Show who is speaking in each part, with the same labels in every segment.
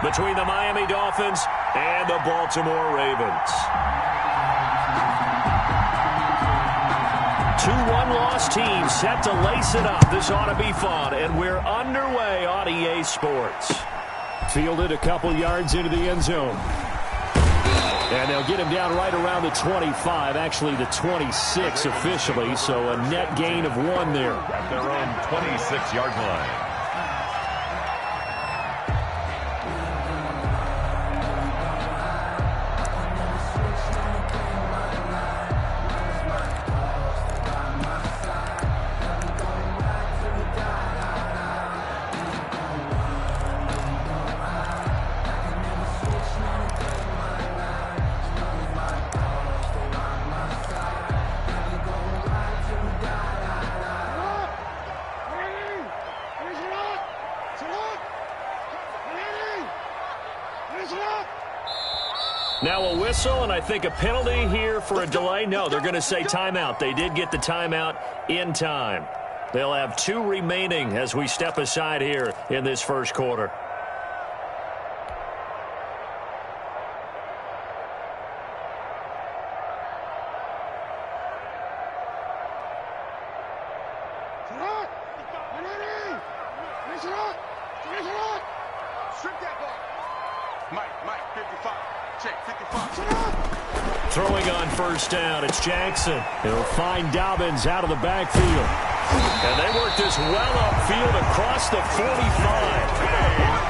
Speaker 1: between the Miami Dolphins and the Baltimore Ravens. 2 one-loss teams set to lace it up. This ought to be fun, and we're underway on EA Sports. Fielded a couple yards into the end zone. And they'll get him down right around the 25, actually the 26 officially, so a net gain of 1 there.
Speaker 2: At their own 26-yard line.
Speaker 1: Now a whistle, and I think a penalty here for a delay. No, they're going to say timeout. They did get the timeout in time. They'll have 2 remaining as we step aside here in this first quarter. Throwing on first down, it's Jackson. He'll find Dobbins out of the backfield. And they work this well upfield across the 45.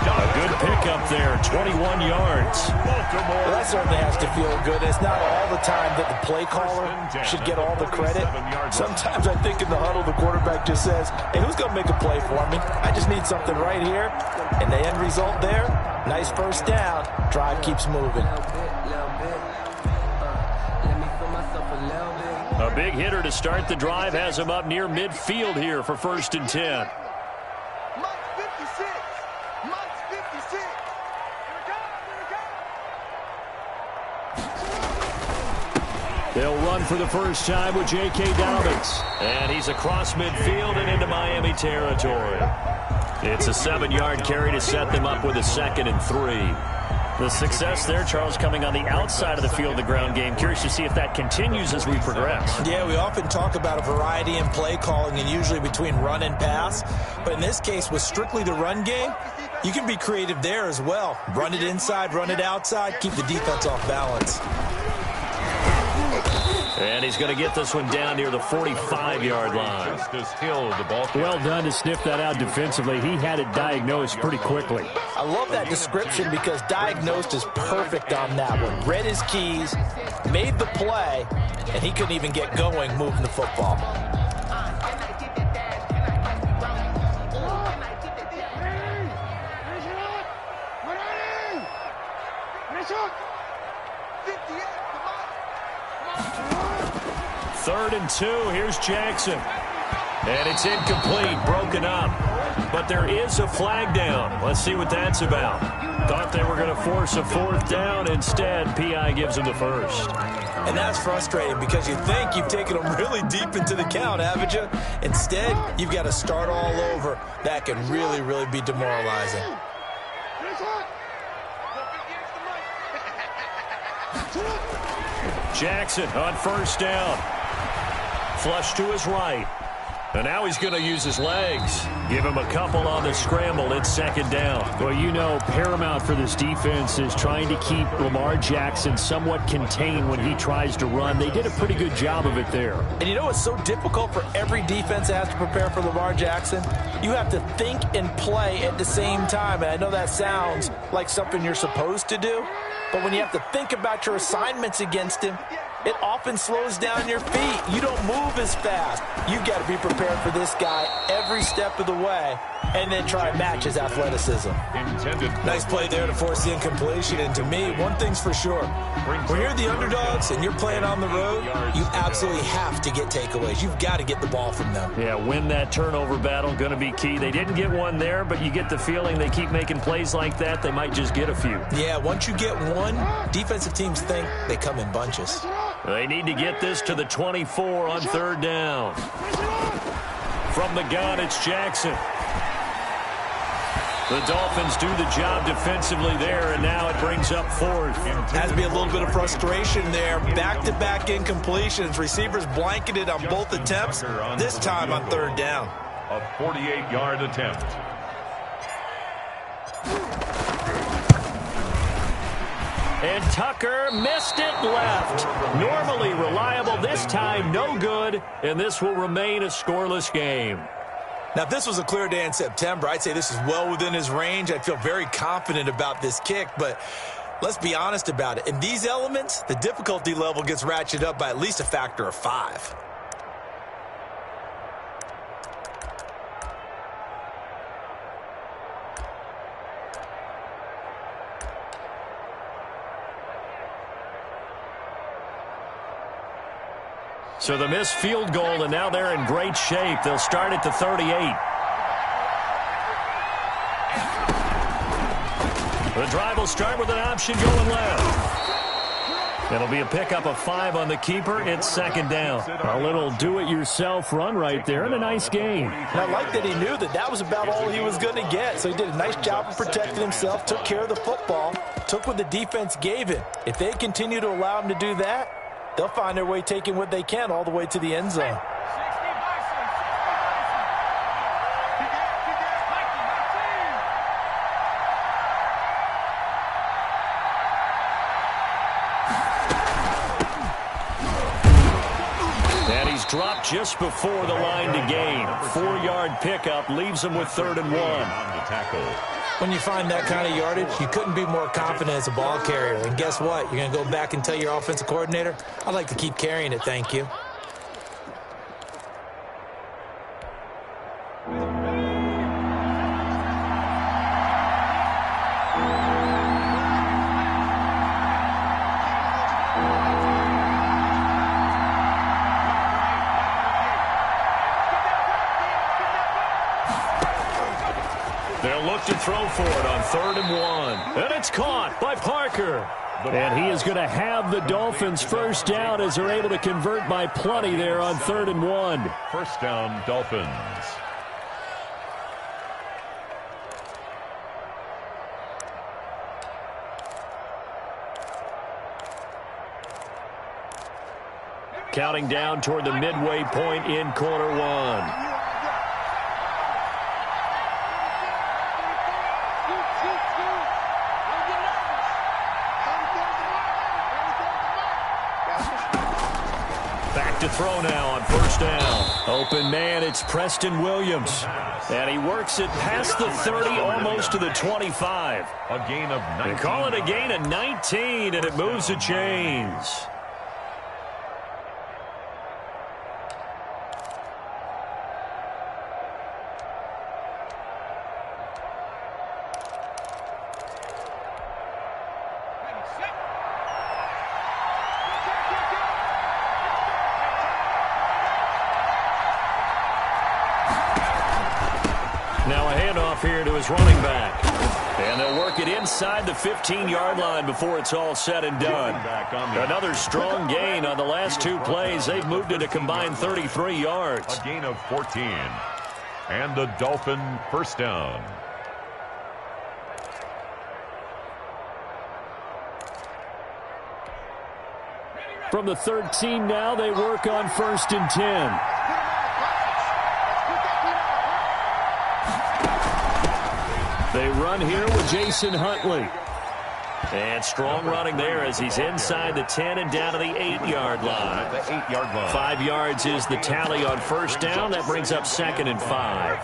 Speaker 1: A good pickup there, 21 yards.
Speaker 3: Well, that certainly has to feel good. It's not all the time that the play caller should get all the credit. Sometimes I think in the huddle, the quarterback just says, hey, who's going to make a play for me? I just need something right here. And the end result there, nice first down. Drive keeps moving.
Speaker 1: A big hitter to start the drive has him up near midfield here for 1st and 10. They'll run for the first time with J.K. Dobbins. And he's across midfield and into Miami territory. It's a 7-yard carry to set them up with a 2nd and 3. The success there, Charles, coming on the outside of the field, the ground game. Curious to see if that continues as we progress.
Speaker 3: Yeah, we often talk about a variety in play calling and usually between run and pass. But in this case, with strictly the run game, you can be creative there as well. Run it inside, run it outside, keep the defense off balance.
Speaker 1: And he's going to get this one down near the 45-yard line.
Speaker 4: Well done to sniff that out defensively. He had it diagnosed pretty quickly.
Speaker 3: I love that description because diagnosed is perfect on that one. Read his keys, made the play, and he couldn't even get going moving the football.
Speaker 1: Third and 2, here's Jackson. And it's incomplete, broken up. But there is a flag down. Let's see what that's about. Thought they were going to force a 4th down. Instead, P.I. gives them the first.
Speaker 3: And that's frustrating because you think you've taken them really deep into the count, haven't you? Instead, you've got to start all over. That can really, really be demoralizing.
Speaker 1: Jackson on first down. Flush to his right. And now he's going to use his legs. Give him a couple on the scramble. It's 2nd down.
Speaker 4: Well, you know, paramount for this defense is trying to keep Lamar Jackson somewhat contained when he tries to run. They did a pretty good job of it there.
Speaker 3: And you know what's so difficult for every defense that has to prepare for Lamar Jackson? You have to think and play at the same time. And I know that sounds like something you're supposed to do. But when you have to think about your assignments against him, it often slows down your feet. You don't move as fast. You've got to be prepared for this guy every step of the way and then try and match his athleticism. Nice play there to force the incompletion. And to me, one thing's for sure. When you're the underdogs and you're playing on the road, you absolutely have to get takeaways. You've got to get the ball from them.
Speaker 1: Yeah, win that turnover battle, going to be key. They didn't get one there, but you get the feeling they keep making plays like that, they might just get a few.
Speaker 3: Yeah, once you get one, defensive teams think they come in bunches.
Speaker 1: They need to get this to the 24 on 3rd down. From the gun, it's Jackson. The Dolphins do the job defensively there, and now it brings up fourth.
Speaker 3: Has to be a little bit of frustration there. Back-to-back incompletions. Receivers blanketed on both attempts, this time on third down.
Speaker 2: A 48-yard attempt.
Speaker 1: And Tucker missed it left. Normally reliable, this time no good, and this will remain a scoreless game.
Speaker 3: Now, if this was a clear day in September, I'd say this is well within his range. I'd feel very confident about this kick, but let's be honest about it. In these elements, the difficulty level gets ratcheted up by at least a factor of 5.
Speaker 1: So the missed field goal, and now they're in great shape. They'll start at the 38. The drive will start with an option going left. It'll be a pickup of 5 on the keeper. It's second down.
Speaker 4: A little do-it-yourself run right there, and a nice gain.
Speaker 3: And I like that he knew that that was about all he was going to get. So he did a nice job of protecting himself, took care of the football, took what the defense gave him. If they continue to allow him to do that, they'll find their way taking what they can all the way to the end zone.
Speaker 1: And he's dropped just before the line to gain. 4-yard pickup leaves him with 3rd and 1.
Speaker 2: On the tackle.
Speaker 3: When you find that kind of yardage, you couldn't be more confident as a ball carrier. And guess what? You're going to go back and tell your offensive coordinator, I'd like to keep carrying it, thank you.
Speaker 1: They'll look to throw for it on 3rd and 1. And it's caught by Parker.
Speaker 4: And he is going to have the Dolphins first down as they're able to convert by plenty there on 3rd and 1.
Speaker 2: First down, Dolphins.
Speaker 1: Counting down toward the midway point in quarter 1. To throw now on first down. Open man, it's Preston Williams. And he works it past the 30, almost to the 25.
Speaker 2: A gain of 19.
Speaker 1: They call it a gain of 19, and it moves the chains. Now a handoff here to his running back. And they'll work it inside the 15-yard line before it's all said and done. Another strong gain on the last 2 plays. They've moved it a combined 33 yards.
Speaker 2: A gain of 14. And the Dolphin first down.
Speaker 4: From the 13 now, they work on 1st and 10. They run here with Jason Huntley.
Speaker 1: And strong running there as he's inside the 10 and down to the 8-yard line.
Speaker 2: The 8-yard line.
Speaker 1: 5 yards is the tally on first down. That brings up 2nd and 5.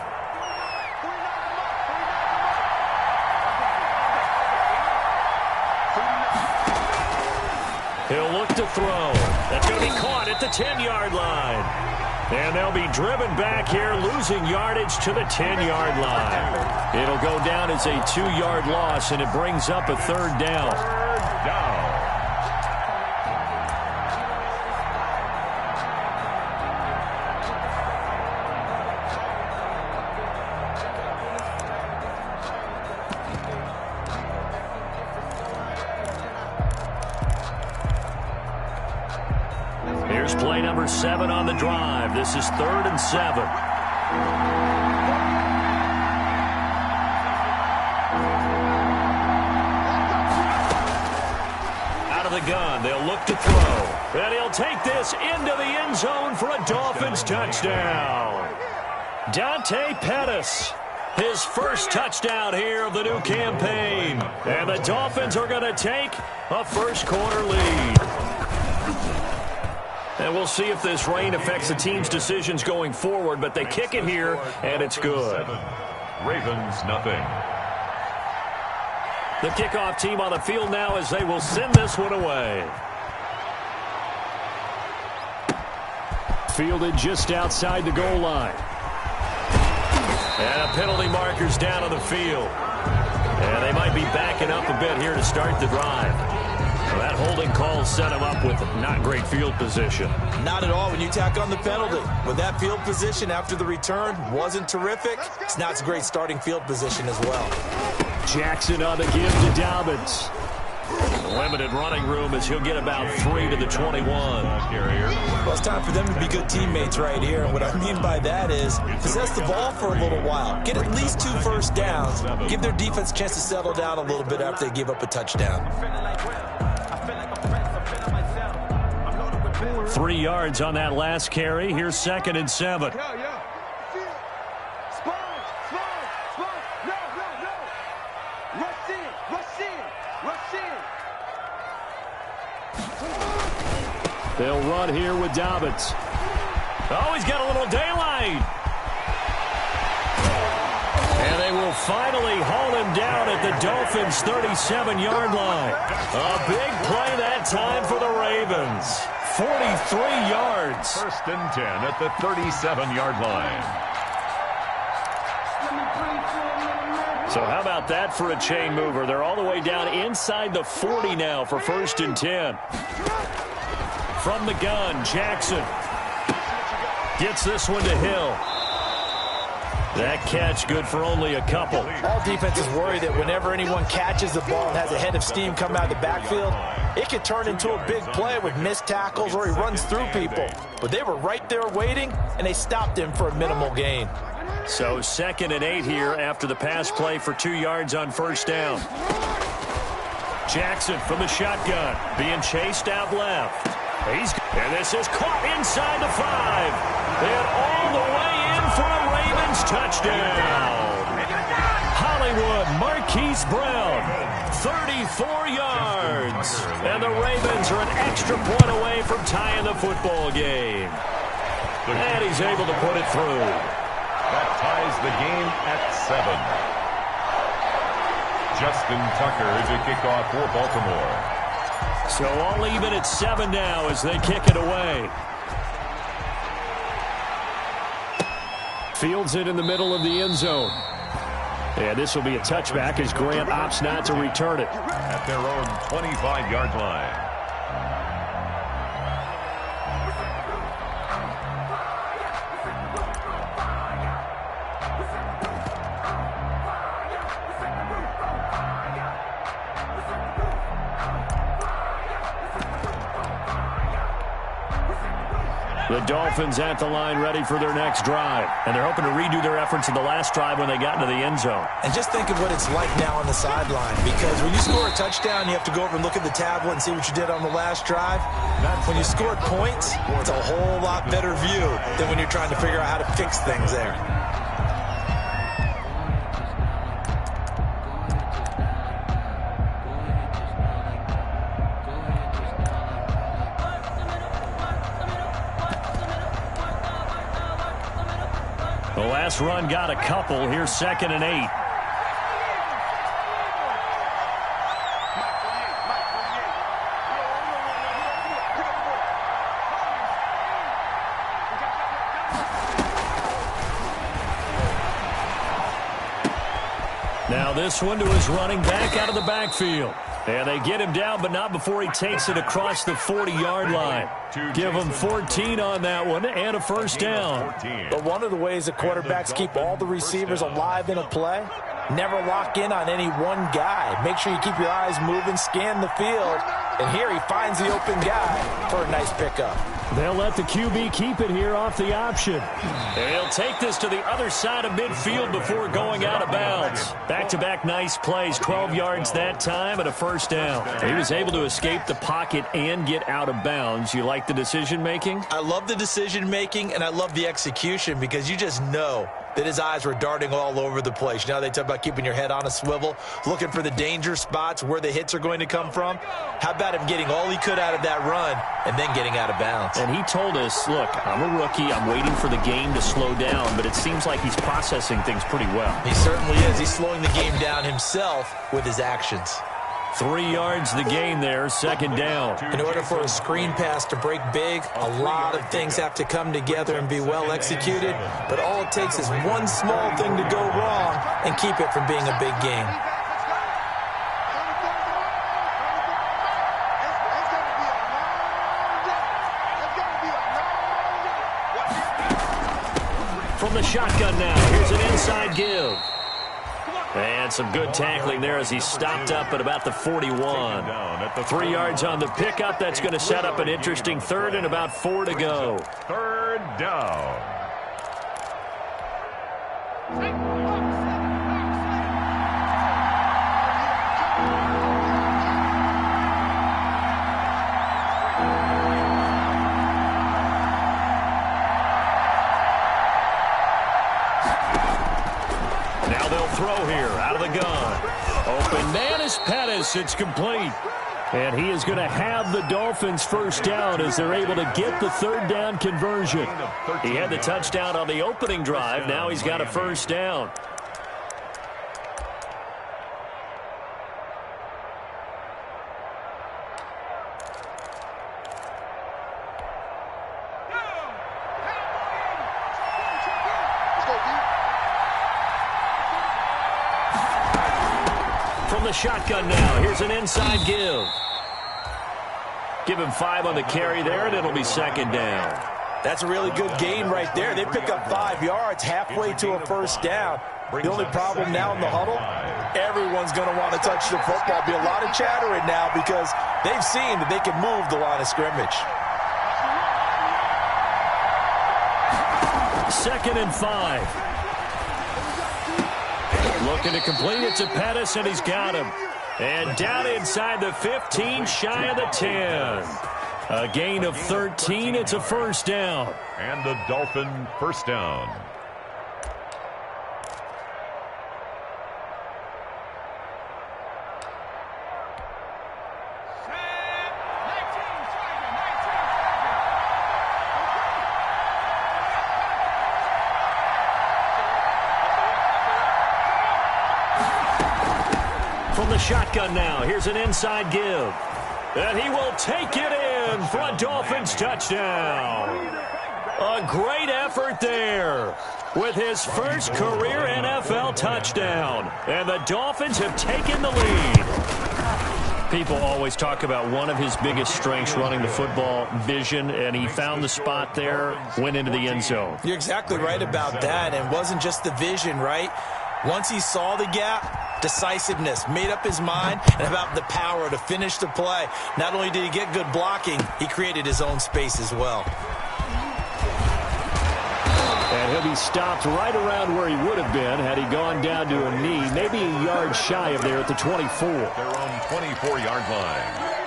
Speaker 1: He'll look to throw. That's going to be caught at the 10-yard line. And they'll be driven back here, losing yardage to the 10-yard line. It'll go down as a 2-yard loss, and it brings up a 3rd down.
Speaker 2: Third down.
Speaker 1: Here's play number 7 on the drive. This is 3rd and 7. the gun. They'll look to throw. And he'll take this into the end zone for a Dolphins touchdown. Dante Pettis, his first touchdown here of the new campaign. And the Dolphins are going to take a first-quarter lead. And we'll see if this rain affects the team's decisions going forward, but they kick it here, and it's good.
Speaker 2: Ravens, nothing.
Speaker 1: The kickoff team on the field now as they will send this one away.
Speaker 4: Fielded just outside the goal line.
Speaker 1: And a penalty marker's down on the field. And they might be backing up a bit here to start the drive. Well, that holding call set him up with not great field position.
Speaker 3: Not at all when you tack on the penalty. When that field position after the return wasn't terrific, it's not a great starting field position as well.
Speaker 4: Jackson on the give to Dobbins.
Speaker 1: Limited running room as he'll get about 3 to the 21.
Speaker 3: Well, it's time for them to be good teammates right here. And what I mean by that is possess the ball for a little while. Get at least 2 first downs. Give their defense a chance to settle down a little bit after they give up a touchdown.
Speaker 1: 3 yards on that last carry. Here's 2nd and 7.
Speaker 4: They'll run here with Dobbins.
Speaker 1: Oh, he's got a little daylight. And they will finally haul him down at the Dolphins' 37-yard line. A big play that time for the Ravens. 43 yards.
Speaker 2: 1st and 10 at the 37-yard line.
Speaker 1: So how about that for a chain mover? They're all the way down inside the 40 now for 1st and 10. From the gun, Jackson gets this one to Hill. That catch good for only a couple.
Speaker 3: All defenses worry that whenever anyone catches the ball and has a head of steam come out of the backfield, it could turn into a big play with missed tackles or he runs through people. But they were right there waiting, and they stopped him for a minimal gain.
Speaker 1: So 2nd and 8 here after the pass play for 2 yards on 1st down. Jackson from the shotgun, being chased out left. And this is caught inside the 5. And all the way in for a Ravens touchdown. Hollywood Marquise Brown, 34 yards. And the Ravens are an extra point away from tying the football game. And he's able to put it through.
Speaker 2: That ties the game at 7. Justin Tucker to kick off for Baltimore.
Speaker 1: So all even at 7 now as they kick it away.
Speaker 4: Fields it in the middle of the end zone. And this will be a touchback as Grant opts not to return it.
Speaker 2: At their own 25-yard line.
Speaker 1: The Dolphins at the line ready for their next drive. And they're hoping to redo their efforts in the last drive when they got into the end zone.
Speaker 3: And just think of what it's like now on the sideline. Because when you score a touchdown, you have to go over and look at the tablet and see what you did on the last drive. When you scored points, it's a whole lot better view than when you're trying to figure out how to fix things there.
Speaker 1: The last run got a couple. Here's 2nd and 8. Now this one to his running back out of the backfield. And they get him down, but not before he takes it across the 40-yard line. Give him 14 on that one and a 1st down.
Speaker 3: But one of the ways the quarterbacks keep all the receivers alive in a play, never lock in on any one guy. Make sure you keep your eyes moving, scan the field. And here he finds the open guy for a nice pickup.
Speaker 4: They'll let the QB keep it here off the option.
Speaker 1: And he'll take this to the other side of midfield before going out of bounds. Back-to-back nice plays, 12 yards that time and a first down. He was able to escape the pocket and get out of bounds. You like the decision-making?
Speaker 3: I love the decision-making, and I love the execution because you just know that his eyes were darting all over the place. You know, they talk about keeping your head on a swivel, looking for the danger spots where the hits are going to come from. How about him getting all he could out of that run and then getting out of bounds?
Speaker 1: And he told us, look, I'm a rookie. I'm waiting for the game to slow down, but it seems like he's processing things pretty well.
Speaker 3: He certainly is. He's slowing the game down himself with his actions.
Speaker 1: 3 yards the gain there, second down.
Speaker 3: In order for a screen pass to break big, a lot of things have to come together and be well executed, but all it takes is one small thing to go wrong and keep it from being a big game.
Speaker 1: From the shotgun now, here's an inside give. And some good tackling there as he stopped up at about the 41. 3 yards on the pickup. That's going to set up an interesting third and about 4 to go.
Speaker 2: Third down.
Speaker 1: Now they'll throw here out of the gun. Open man is Pettis. It's complete.
Speaker 4: And he is going to have the Dolphins first down as they're able to get the third down conversion.
Speaker 1: He had the touchdown on the opening drive. Now he's got a first down. From the shotgun now, here's an inside give. Give him 5 on the carry there, and it'll be second down.
Speaker 3: That's a really good gain right there. They pick up 5 yards halfway to a first down. The only problem now in the huddle, everyone's going to want to touch the football. Be a lot of chattering now because they've seen that they can move the line of scrimmage.
Speaker 1: 2nd and 5. Looking to complete it to Pettis, and he's got him. And down inside the 15, shy of the 10. A gain of 13. It's a first down.
Speaker 2: And the Dolphin first down.
Speaker 1: From the shotgun now, here's an inside give. And he will take it in for a Dolphins touchdown. A great effort there with his first career NFL touchdown. And the Dolphins have taken the lead. People always talk about one of his biggest strengths running the football, vision, and he found the spot there, went into the end zone.
Speaker 3: You're exactly right about that, and it wasn't just the vision, right? Once he saw the gap, decisiveness, made up his mind, and about the power to finish the play. Not only did he get good blocking, he created his own space as well.
Speaker 4: And he'll be stopped right around where he would have been had he gone down to a knee, maybe a yard shy of there at the 24.
Speaker 2: Their own 24-yard line.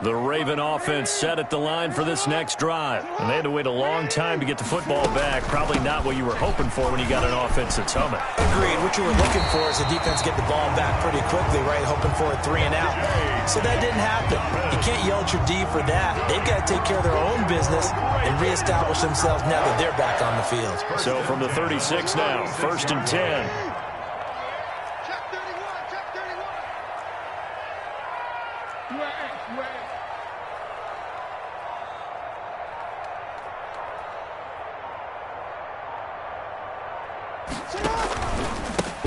Speaker 1: The Raven offense set at the line for this next drive. And they had to wait a long time to get the football back. Probably not what you were hoping for when you got an offense that's humming.
Speaker 3: Agreed. What you were looking for is the defense get the ball back pretty quickly, right? Hoping for a 3 and out. So that didn't happen. You can't yell at your D for that. They've got to take care of their own business and reestablish themselves now that they're back on the field.
Speaker 1: So from the 36 now, 1st and 10.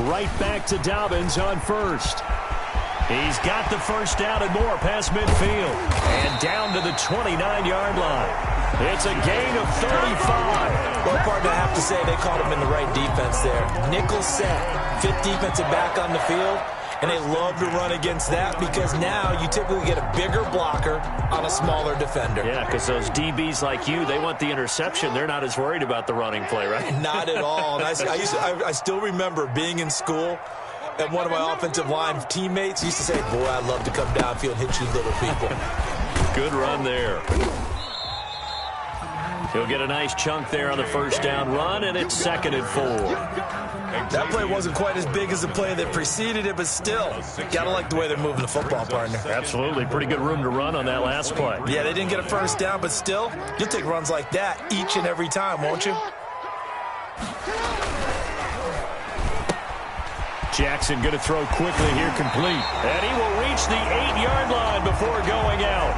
Speaker 1: Right back to Dobbins on first. He's got the first down and more past midfield. And down to the 29-yard line. It's a gain of 35.
Speaker 3: Well, partner, I have to say they called him in the right defense there. Nickel set, fifth defensive back on the field, and they love to run against that because now you typically get a bigger blocker on a smaller defender.
Speaker 1: Yeah, because those DBs like you, they want the interception. They're not as worried about the running play, right?
Speaker 3: Not at all. And I still remember being in school, and one of my offensive line teammates used to say, boy, I'd love to come downfield and hit you little people.
Speaker 1: Good run there. He'll get a nice chunk there on the first down run, and it's 2nd and 4.
Speaker 3: That play wasn't quite as big as the play that preceded it, but still, got to like the way they're moving the football, partner.
Speaker 1: Absolutely. Pretty good room to run on that last play.
Speaker 3: Yeah, they didn't get a first down, but still, you'll take runs like that each and every time, won't you?
Speaker 4: Jackson going to throw quickly here, complete.
Speaker 1: And he will reach the 8-yard line before going out.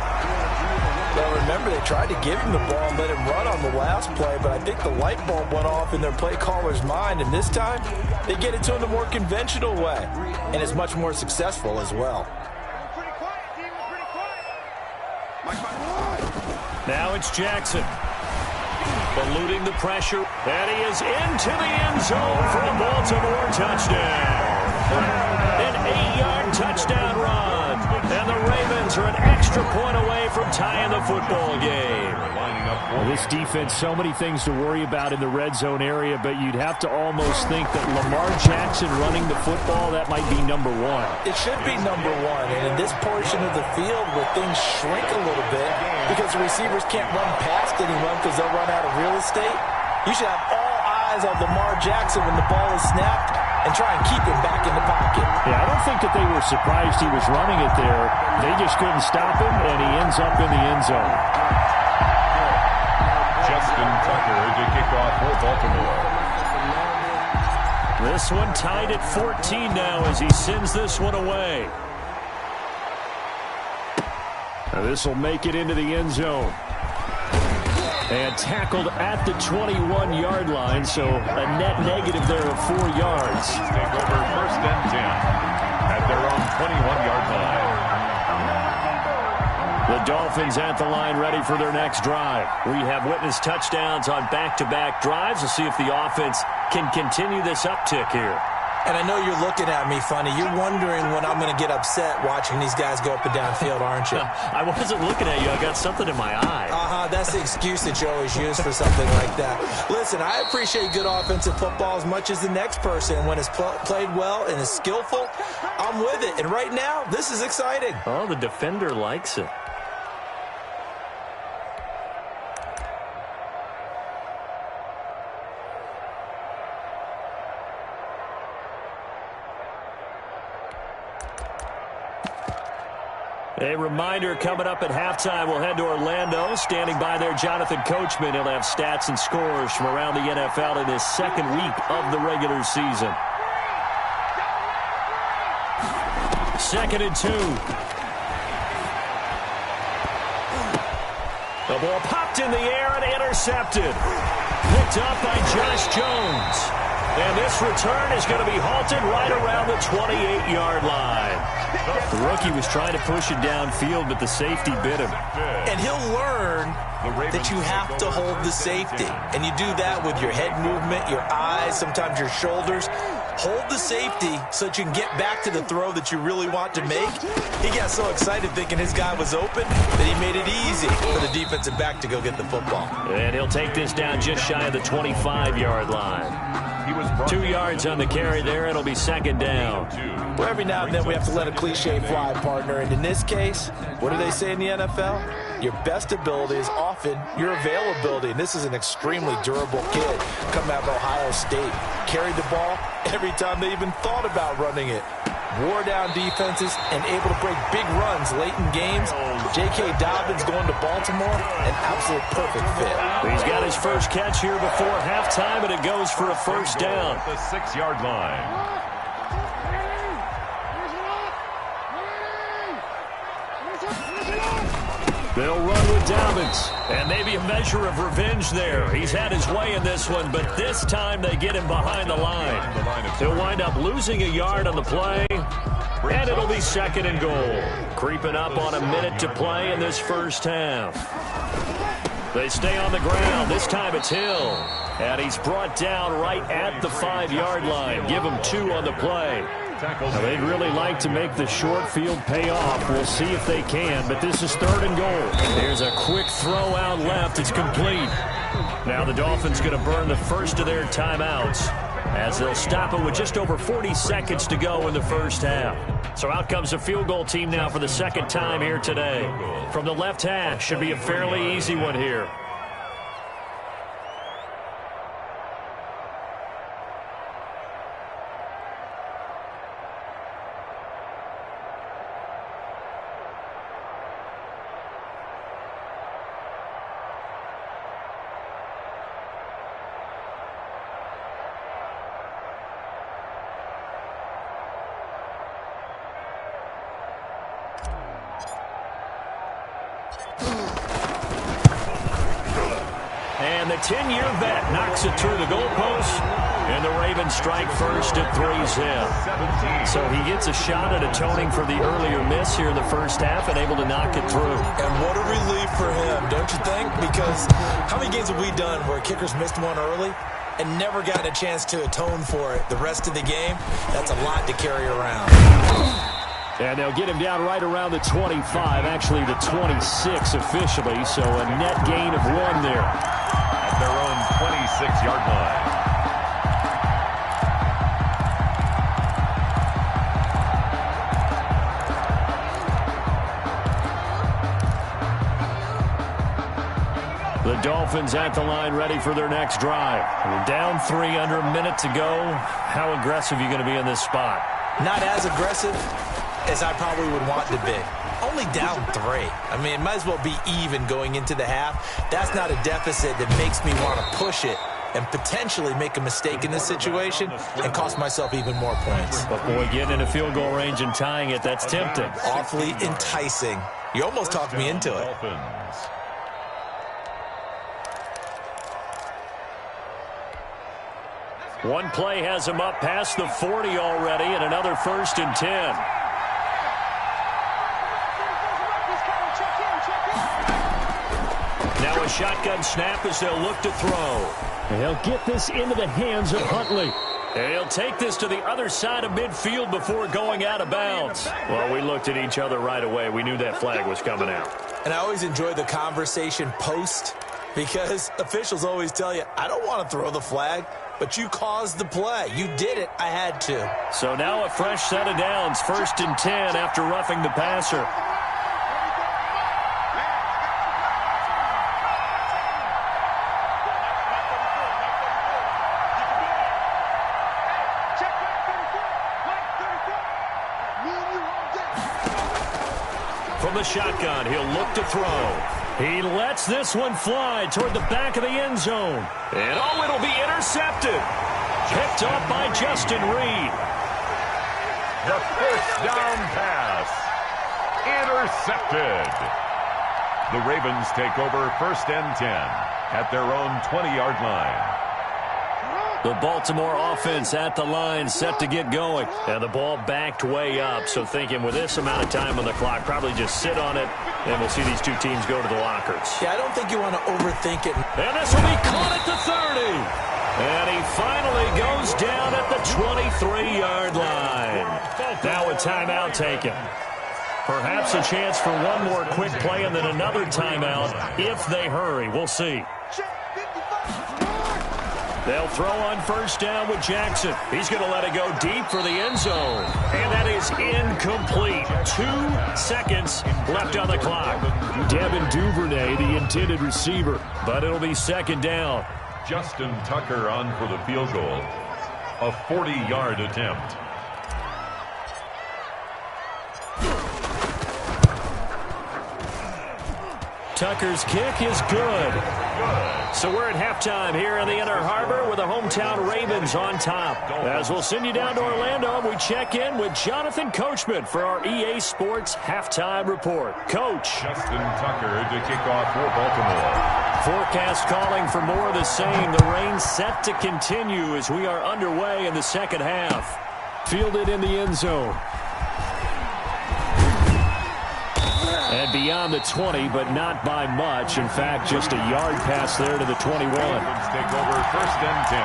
Speaker 3: Well, remember, they tried to give him the ball and let him run on the last play, but I think the light bulb went off in their play caller's mind, and this time, they get it to him the more conventional way, and it's much more successful as well.
Speaker 1: Now it's Jackson. Eluding the pressure, and he is into the end zone for a Baltimore touchdown. An 8-yard touchdown run, and the Ravens are an extra point away from tying the football game.
Speaker 4: Well, this defense, so many things to worry about in the red zone area, but you'd have to almost think that Lamar Jackson running the football, that might be number one.
Speaker 3: It should be number one, and in this portion of the field where things shrink a little bit because the receivers can't run past anyone because they'll run out of real estate, you should have all eyes on Lamar Jackson when the ball is snapped and try and keep him back in the pocket.
Speaker 4: Yeah, I don't think that they were surprised he was running it there. They just couldn't stop him, and he ends up in the end zone.
Speaker 2: Justin Tucker to kick off for Baltimore.
Speaker 1: This one tied at 14 now as he sends this one away.
Speaker 4: Now this will make it into the end zone. And tackled at the 21-yard line, so a net negative there of 4 yards.
Speaker 2: Take over 1st and 10 at their own 21-yard line.
Speaker 1: The Dolphins at the line ready for their next drive. We have witnessed touchdowns on back-to-back drives. We'll see if the offense can continue this uptick here.
Speaker 3: And I know you're looking at me funny. You're wondering when I'm going to get upset watching these guys go up and down field, aren't you?
Speaker 1: I wasn't looking at you. I got something in my eye.
Speaker 3: That's the excuse that you always use for something like that. Listen, I appreciate good offensive football as much as the next person. When it's played well and is skillful, I'm with it. And right now, this is exciting.
Speaker 1: Oh, the defender likes it. A reminder coming up at halftime, we'll head to Orlando. Standing by there, Jonathan Coachman. He'll have stats and scores from around the NFL in his 2nd week of the regular season. 2nd and 2. The ball popped in the air and intercepted. Picked up by Josh Jones. And this return is going to be halted right around the 28-yard line. The rookie was trying to push it downfield, but the safety bit him.
Speaker 3: And he'll learn that you have to hold the safety. And you do that with your head movement, your eyes, sometimes your shoulders. Hold the safety so that you can get back to the throw that you really want to make. He got so excited thinking his guy was open that he made it easy for the defensive back to go get the football.
Speaker 1: And he'll take this down just shy of the 25-yard line. 2 yards on the carry there. It'll be 2nd down.
Speaker 3: Well, every now and then we have to let a cliche fly, partner. And in this case, what do they say in the NFL? Your best ability is often your availability. And this is an extremely durable kid coming out of Ohio State. Carried the ball every time they even thought about running it. Wore down defenses and able to break big runs late in games. J.K. Dobbins going to Baltimore, an absolute perfect fit.
Speaker 1: He's got his first catch here before halftime, and it goes for a first down.
Speaker 2: The 6-yard line.
Speaker 1: They'll run with Dobbins, and maybe a measure of revenge there. He's had his way in this one, but this time they get him behind the line. He'll wind up losing a yard on the play, and it'll be 2nd and goal. Creeping up on a minute to play in this first half. They stay on the ground. This time it's Hill. And he's brought down right at the 5-yard line. Give him 2 on the play.
Speaker 4: Now, they'd really like to make the short field pay off. We'll see if they can, but this is 3rd and goal.
Speaker 1: Here's a quick throw out left. It's complete. Now the Dolphins going to burn the first of their timeouts as they'll stop it with just over 40 seconds to go in the first half. So out comes the field goal team now for the second time here today. From the left hash, should be a fairly easy one here. And the 10-year vet knocks it through the goalpost. And the Ravens strike first at 3-zip. So he gets a shot at atoning for the earlier miss here in the first half and able to knock it through.
Speaker 3: And what a relief for him, don't you think? Because how many games have we done where kickers missed one early and never gotten a chance to atone for it the rest of the game? That's a lot to carry around.
Speaker 4: And they'll get him down right around the 25, actually the 26 officially, so a net gain of 1 there.
Speaker 2: At their own 26-yard line.
Speaker 4: The Dolphins at the line ready for their next drive. We're down 3 under a minute to go. How aggressive are you going to be in this spot?
Speaker 3: Not as aggressive as I probably would want to be. Only down 3. I mean, it might as well be even going into the half. That's not a deficit that makes me want to push it and potentially make a mistake in this situation and cost myself even more points.
Speaker 4: But boy, getting in a field goal range and tying it, that's tempting.
Speaker 3: Awfully enticing. You almost talked me into it.
Speaker 1: One play has him up past the 40 already, and another 1st and 10. Now a shotgun snap as they'll look to throw.
Speaker 4: And he'll get this into the hands of Huntley.
Speaker 1: And he'll take this to the other side of midfield before going out of bounds. Well, we looked at each other right away. We knew that flag was coming out.
Speaker 3: And I always enjoy the conversation post because officials always tell you, I don't want to throw the flag, but you caused the play. You did it. I had to.
Speaker 1: So now a fresh set of downs, 1st and 10 after roughing the passer. From the shotgun, he'll look to throw. He lets this one fly toward the back of the end zone. And oh, it'll be intercepted. Picked up by Justin Reed.
Speaker 2: The first down pass. Intercepted. The Ravens take over 1st and 10 at their own 20-yard line.
Speaker 1: The Baltimore offense at the line, set to get going. And the ball backed way up, so thinking with this amount of time on the clock, probably just sit on it, and we'll see these two teams go to the lockers.
Speaker 3: Yeah, I don't think you want to overthink it.
Speaker 1: And this will be caught at the 30. And he finally goes down at the 23-yard line. Now a timeout taken. Perhaps a chance for one more quick play and then another timeout if they hurry. We'll see. They'll throw on 1st down with Jackson. He's going to let it go deep for the end zone. And that is incomplete. 2 seconds left on the clock.
Speaker 4: Devin Duvernay, the intended receiver.
Speaker 1: But it'll be 2nd down.
Speaker 2: Justin Tucker on for the field goal. A 40-yard attempt.
Speaker 1: Tucker's kick is good. So we're at halftime here in the Inner Harbor with the hometown Ravens on top. As we'll send you down to Orlando, we check in with Jonathan Coachman for our EA Sports Halftime Report. Coach.
Speaker 2: Justin Tucker to kick off for Baltimore.
Speaker 1: Forecast calling for more of the same. The rain set to continue as we are underway in the second half.
Speaker 4: Fielded in the end zone. And beyond the 20, but not by much. In fact, just a yard pass there to the 21.
Speaker 2: Dolphins take over first and 10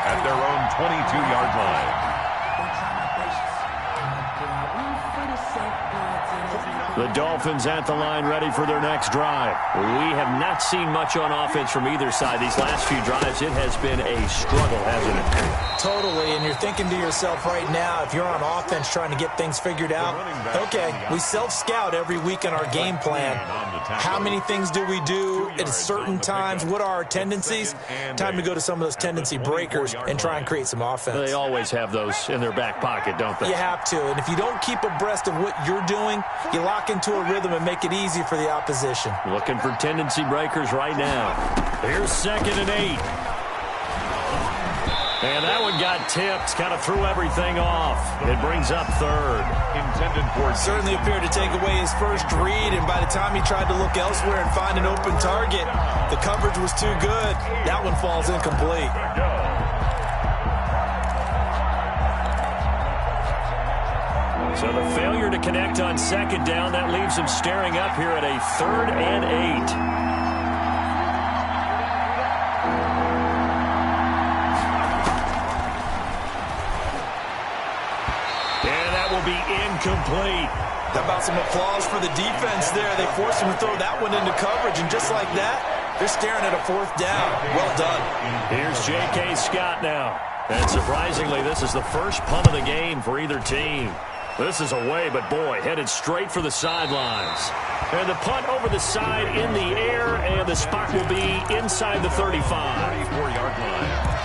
Speaker 2: at their own 22-yard line.
Speaker 4: The Dolphins at the line ready for their next drive.
Speaker 1: We have not seen much on offense from either side. These last few drives, it has been a struggle, hasn't it?
Speaker 3: Totally, and you're thinking to yourself right now, if you're on offense trying to get things figured out, okay, we self-scout every week in our game plan. How many things do we do at certain times? What are our tendencies? Time to go to some of those tendency breakers and try and create some offense.
Speaker 1: They always have those in their back pocket, don't they?
Speaker 3: You have to, and if you don't keep abreast of what you're doing, you lock into a rhythm and make it easy for the opposition.
Speaker 1: Looking for tendency breakers right now.
Speaker 4: Here's 2nd and 8. And that one got tipped, kind of threw everything off. It brings up 3rd.
Speaker 2: Intended for
Speaker 3: certainly appeared to take away his first read, and by the time he tried to look elsewhere and find an open target, the coverage was too good. That one falls incomplete.
Speaker 4: So the failure to connect on 2nd down, that leaves him staring up here at a 3rd and 8. Be incomplete.
Speaker 3: How about some applause for the defense there? They forced him to throw that one into coverage, and just like that, they're staring at a 4th down. Well done.
Speaker 4: Here's J.K. Scott now. And surprisingly, this is the first punt of the game for either team. This is away, but boy, headed straight for the sidelines. And the punt over the side in the air, and the spot will be inside the 35.
Speaker 2: 34-yard line.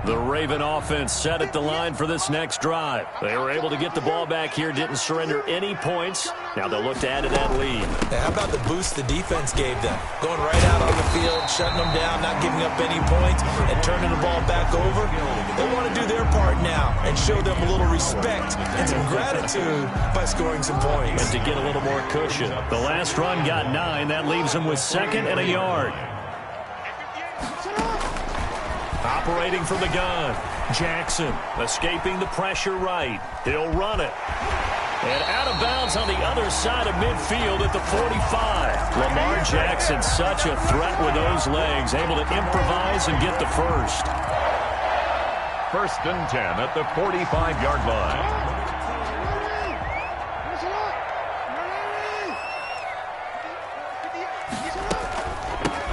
Speaker 4: The Raven offense set at the line for this next drive. They were able to get the ball back here, didn't surrender any points. Now they'll look to add to that lead.
Speaker 3: Now, how about the boost the defense gave them? Going right out on the field, shutting them down, not giving up any points, and turning the ball back over. They want to do their part now and show them a little respect and some gratitude by scoring some points.
Speaker 4: And to get a little more cushion. The last run got 9. That leaves them with 2nd and a yard. Operating from the gun, Jackson escaping the pressure right. He'll run it. And out of bounds on the other side of midfield at the 45. Lamar Jackson, such a threat with those legs, able to improvise and get the first.
Speaker 2: First and 10 at the 45-yard line.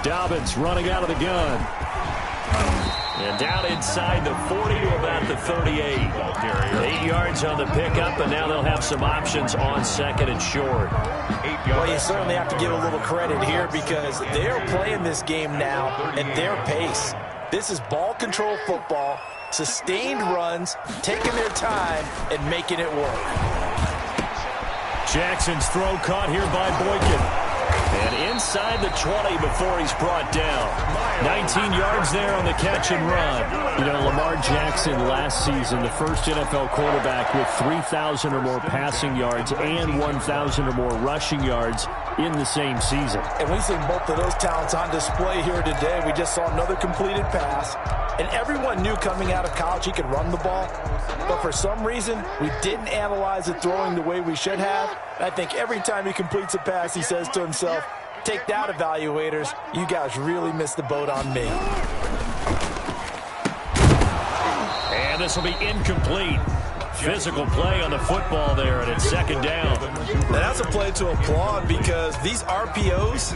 Speaker 4: Dobbins running out of the gun. And down inside the 40 to about the 38. 8 yards on the pickup, and now they'll have some options on 2nd and short.
Speaker 3: Well, you certainly have to give a little credit here because they're playing this game now at their pace. This is ball control football, sustained runs, taking their time, and making it work.
Speaker 4: Jackson's throw caught here by Boykin. And inside the 20 before he's brought down. 19 yards there on the catch and run. You know, Lamar Jackson last season, the first NFL quarterback with 3,000 or more passing yards and 1,000 or more rushing yards in the same season.
Speaker 3: And we see both of those talents on display here today. We just saw another completed pass. And everyone knew coming out of college he could run the ball. But for some reason, we didn't analyze it throwing the way we should have. I think every time he completes a pass, he says to himself, take that, evaluators. You guys really missed the boat on me.
Speaker 4: And this will be incomplete. Physical play on the football there, and it's 2nd down.
Speaker 3: Now that's a play to applaud because these RPOs,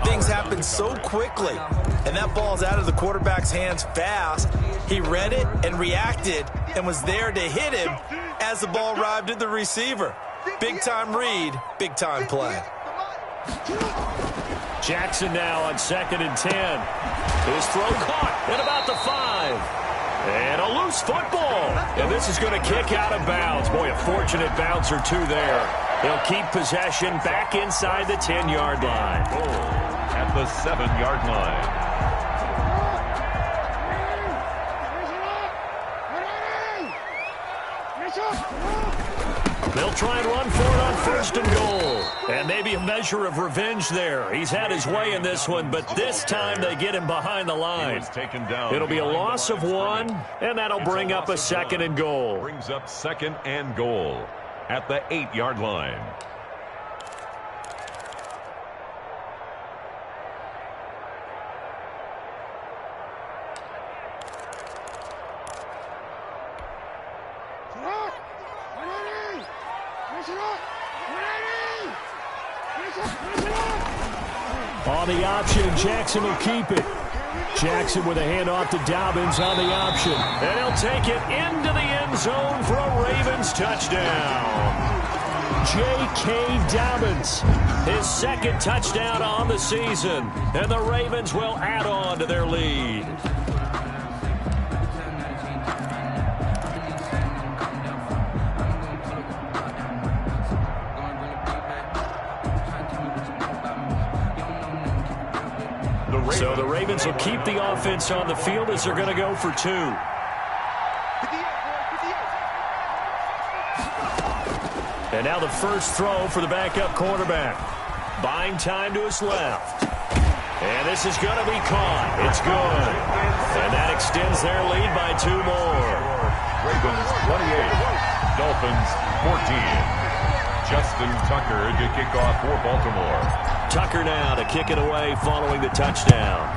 Speaker 3: things happen so quickly. And that ball's out of the quarterback's hands fast. He read it and reacted and was there to hit him as the ball arrived at the receiver. Big-time read, big-time play.
Speaker 4: Jackson now on 2nd and 10. His throw caught at about the 5. And a loose football. And this is going to kick out of bounds. Boy, a fortunate bounce or two there. They'll keep possession back inside the 10-yard line.
Speaker 2: At the 7-yard line.
Speaker 1: They'll try and run for it on first and goal. And maybe a measure of revenge there. He's had his way in this one, but this time they get him behind the line. It'll be a loss of 1, and that'll bring up a second and goal.
Speaker 2: Brings up second and goal at the 8-yard line.
Speaker 4: On the option, Jackson will keep it. Jackson with a handoff to Dobbins on the option.
Speaker 1: And he'll take it into the end zone for a Ravens touchdown.
Speaker 4: J.K. Dobbins.
Speaker 1: His second touchdown on the season. And the Ravens will add on to their lead. So the Ravens will keep the offense on the field as they're going to go for 2. And now the first throw for the backup quarterback. Buying time to his left. And this is going to be caught. It's good. And that extends their lead by 2 more.
Speaker 2: Ravens 28, Dolphins 14. Justin Tucker to kick off for Baltimore.
Speaker 1: Tucker now to kick it away following the touchdown.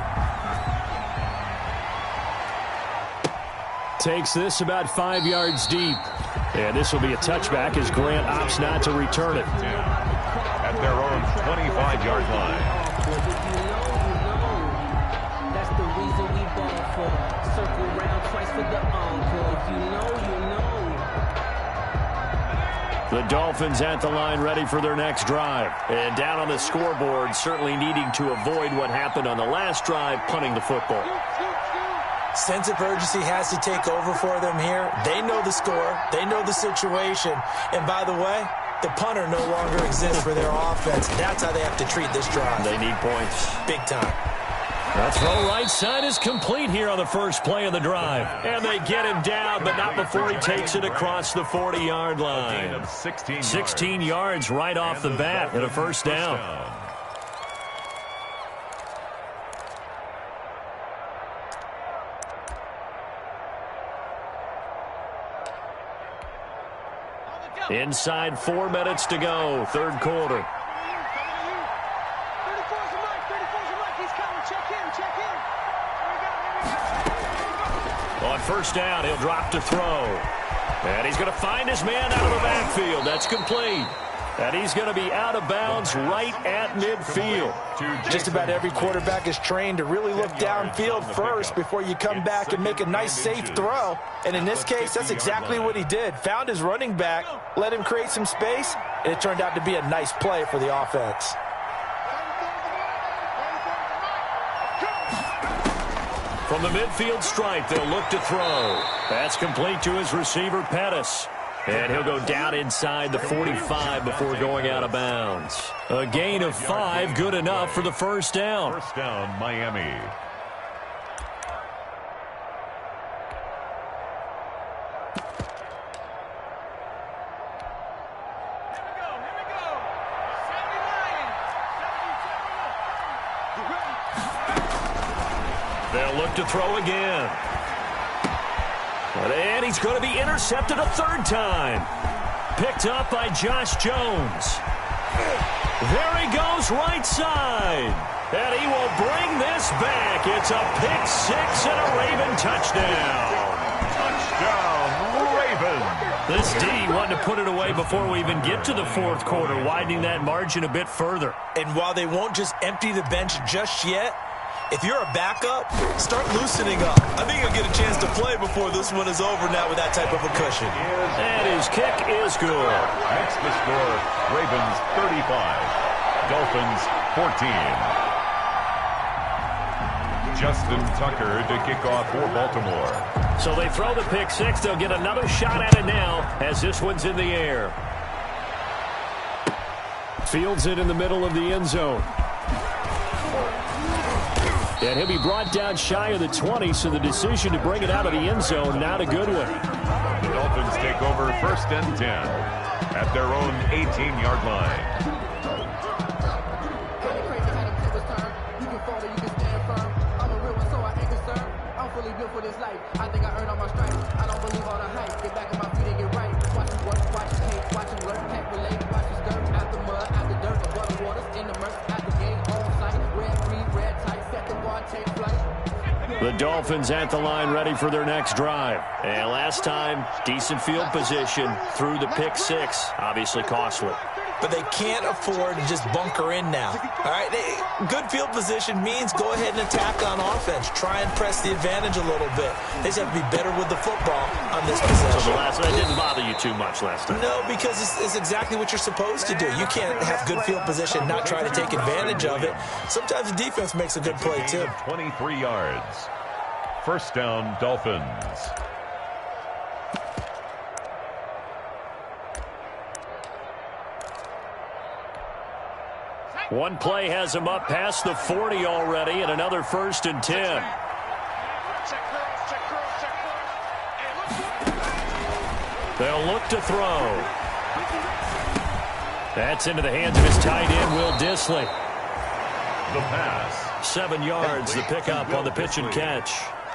Speaker 4: Takes this about 5 yards deep. And this will be a touchback as Grant opts not to return it.
Speaker 2: At their own 25-yard line.
Speaker 5: That's the reason we ball for. Circle round twice for the encore. If you know, you know.
Speaker 1: The Dolphins at the line ready for their next drive. And down on the scoreboard, certainly needing to avoid what happened on the last drive, punting the football.
Speaker 3: Sense of urgency has to take over for them here. They know the score. They know the situation. And by the way, the punter no longer exists for their offense. That's how they have to treat this drive.
Speaker 1: They need points.
Speaker 3: Big time.
Speaker 1: The throw right side is complete here on the first play of the drive. And they get him down, but not before he takes it across the 40-yard line. 16 yards right off the bat and a first down. Inside 4 minutes to go, third quarter. On first down, he'll drop to throw. And he's going to find his man out of the backfield. That's complete. And he's going to be out of bounds right at midfield.
Speaker 3: Just about every quarterback is trained to really look downfield first before you come back and make a nice, safe throw. And in this case, that's exactly what he did. Found his running back, let him create some space, and it turned out to be a nice play for the offense.
Speaker 1: From the midfield stripe, they'll look to throw. That's complete to his receiver, Pettis. And he'll go down inside the 45 before going out of bounds. A gain of 5, good enough for the first down.
Speaker 2: First down, Miami.
Speaker 1: They'll look to throw again. And he's going to be intercepted a third time. Picked up by Josh Jones. There he goes right side. And he will bring this back. It's a pick 6 and a Raven touchdown.
Speaker 2: Touchdown, Ravens.
Speaker 1: This D wanted to put it away before we even get to the fourth quarter, widening that margin a bit further.
Speaker 3: And while they won't just empty the bench just yet, if you're a backup, start loosening up. I think you'll get a chance to play before this one is over now with that type of a cushion.
Speaker 1: And his kick is good.
Speaker 2: Makes the score, Ravens 35, Dolphins 14. Justin Tucker to kick off for Baltimore.
Speaker 1: So they throw the pick 6. They'll get another shot at it now as this one's in the air.
Speaker 4: Fields it in the middle of the end zone. And he'll be brought down shy of the 20, so the decision to bring it out of the end zone, not a good one.
Speaker 2: The Dolphins take over first and 10. at their own 18-yard line.
Speaker 6: For this life, I think I earned all my stripes. I don't believe all the hype. Get back on my feet and get right. Watch him work, watch him hate, watch him learn, can't relate. Watch him skirt, out the mud, out the dirt, above the waters, in the murk, out the game, on sight. Red, green, red, tight, set the bar, take flight.
Speaker 1: The Dolphins at the line, ready for their next drive. And last time, decent field position through the pick six. Obviously costly.
Speaker 3: But they can't afford to just bunker in now. All right, good field position means go ahead and attack on offense. Try and press the advantage a little bit. They just have to be better with the football on this possession.
Speaker 1: So the last one didn't bother you too much last time.
Speaker 3: No, because it's exactly what you're supposed to do. You can't have good field position and not try to take advantage of it. Sometimes the defense makes a good play, too.
Speaker 2: 23 yards. First down, Dolphins.
Speaker 1: One play has him up past the 40 already, and another 1st and 10. They'll look to throw. That's into the hands of his tight end, Will Dissly.
Speaker 2: The pass.
Speaker 1: 7 yards, the pickup on the pitch and catch.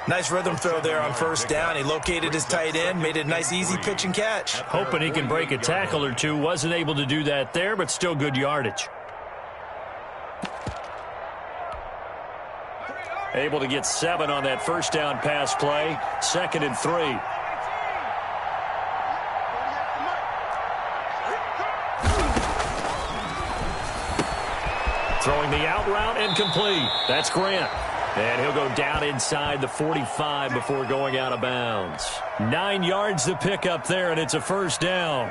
Speaker 3: Nice rhythm throw there on 1st down. He located his tight end, made it a nice, easy pitch and catch.
Speaker 1: Hoping he can break a tackle or two. Wasn't able to do that there, but still good yardage. Able to get 7 on that 1st down pass play. 2nd and 3. Throwing the out route incomplete. That's Grant. And he'll go down inside the 45 before going out of bounds. 9 yards to pick up there, and it's a 1st down.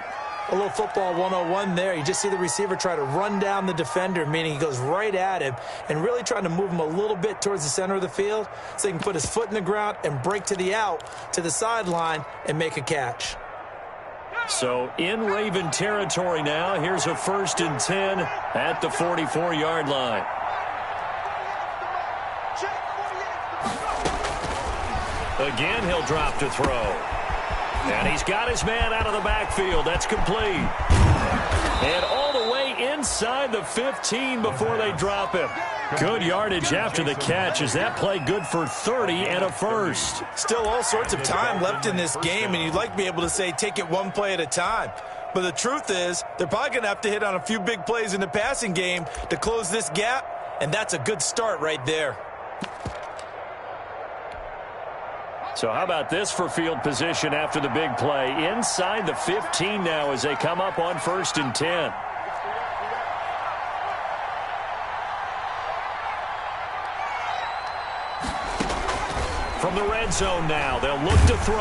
Speaker 3: A little football 101 there. You just see the receiver try to run down the defender, meaning he goes right at him and really trying to move him a little bit towards the center of the field so he can put his foot in the ground and break to the out, to the sideline, and make a catch.
Speaker 1: So in Raven territory now. Here's a 1st and 10 at the 44-yard line. Again, he'll drop to throw. And he's got his man out of the backfield. That's complete. And all the way inside the 15 before they drop him. Good yardage after the catch. Is that play good for 30 and a 1st?
Speaker 3: Still all sorts of time left in this game, and you'd like to be able to say take it one play at a time. But the truth is, they're probably going to have to hit on a few big plays in the passing game to close this gap, and that's a good start right there.
Speaker 1: So how about this for field position after the big play? Inside the 15 now as they come up on 1st and 10. From the red zone now, they'll look to throw.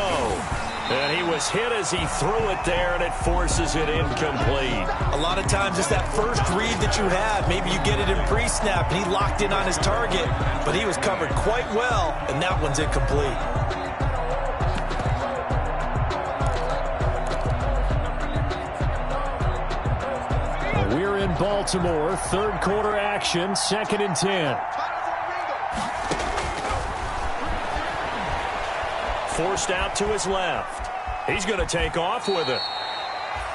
Speaker 1: And he was hit as he threw it there, and it forces it incomplete.
Speaker 3: A lot of times it's that first read that you have. Maybe you get it in pre-snap, and he locked in on his target, but he was covered quite well, and that one's incomplete.
Speaker 1: We're in Baltimore, 3rd quarter action, 2nd and 10. Forced out to his left. He's going to take off with it.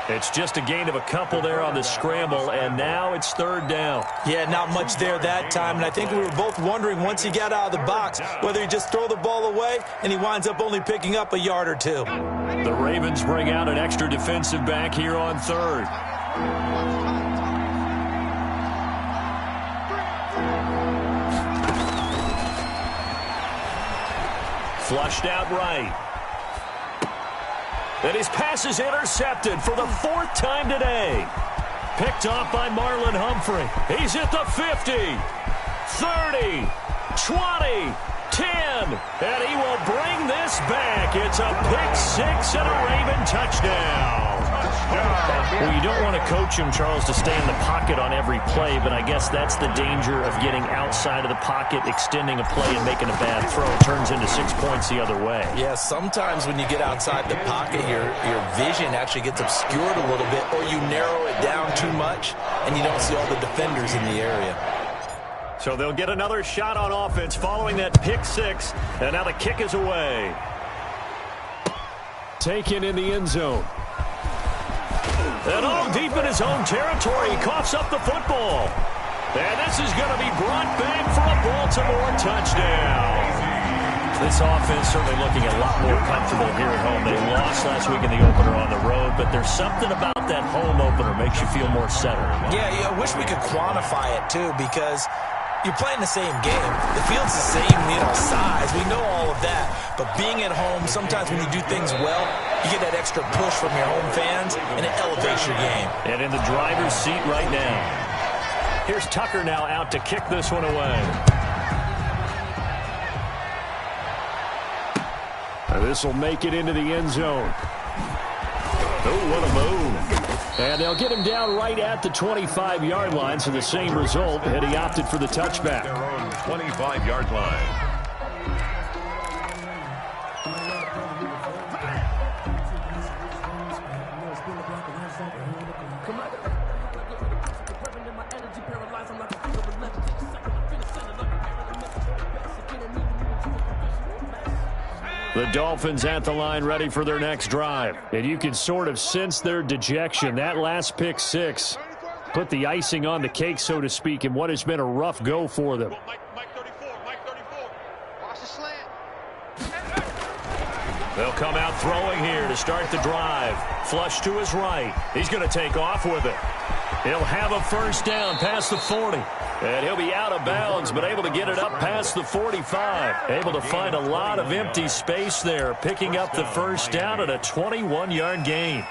Speaker 1: It's just a gain of a couple there on the scramble, and now it's 3rd down.
Speaker 3: Yeah, not much there that time, and I think we were both wondering once he got out of the box whether he just throw the ball away and he winds up only picking up a yard or two.
Speaker 1: The Ravens bring out an extra defensive back here on 3rd. Flushed out right. And his pass is intercepted for the 4th time today. Picked off by Marlon Humphrey. He's at the 50, 30, 20, 10. And he will bring this back. It's a pick 6 and a Raven touchdown. Well, you don't want to coach him, Charles, to stay in the pocket on every play, but I guess that's the danger of getting outside of the pocket, extending a play, and making a bad throw. It turns into 6 points the other way.
Speaker 3: Yeah, sometimes when you get outside the pocket, your vision actually gets obscured a little bit, or you narrow it down too much, and you don't see all the defenders in the area.
Speaker 1: So they'll get another shot on offense following that pick 6, and now the kick is away. Taken in the end zone. And all deep in his own territory, he coughs up the football. And this is going to be brought back for a Baltimore touchdown. This offense certainly looking a lot more comfortable here at home. They lost last week in the opener on the road, but there's something about that home opener makes you feel more settled.
Speaker 3: Yeah, I wish we could quantify it, too, because you're playing the same game. The field's the same, size. We know all of that. But being at home, sometimes when you do things well, you get that extra push from your home fans, and it elevates your game.
Speaker 1: And in the driver's seat right now. Here's Tucker now out to kick this one away.
Speaker 4: This will make it into the end zone. Oh, what a move. And they'll get him down right at the 25-yard line, so the same result, and he opted for the touchback.
Speaker 2: Their own 25-yard line.
Speaker 4: The Dolphins at the line ready for their next drive. And you can sort of sense their dejection. That last pick six put the icing on the cake, so to speak, in what has been a rough go for them.
Speaker 1: They'll come out throwing here to start the drive. Flush to his right. He's going to take off with it. He'll have a first down past the 40. And he'll be out of bounds, but able to get it up past the 45. Able to find a lot of empty space there, picking up the first down at a 21-yard gain.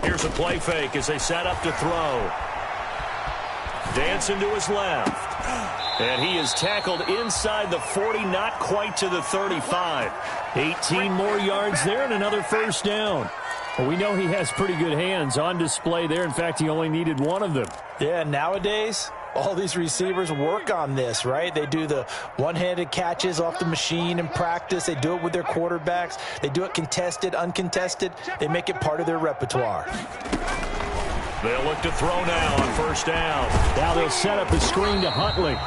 Speaker 1: Here's a play fake as they set up to throw. Dancing to his left. And he is tackled inside the 40, not quite to the 35. 18 more yards there and another first down.
Speaker 4: Well, we know he has pretty good hands on display there. In fact, he only needed one of them.
Speaker 3: Yeah, nowadays, all these receivers work on this, right? They do the one-handed catches off the machine in practice. They do it with their quarterbacks. They do it contested, uncontested. They make it part of their repertoire.
Speaker 1: They'll look to throw now on first down.
Speaker 4: Now they'll set up the screen to Huntley.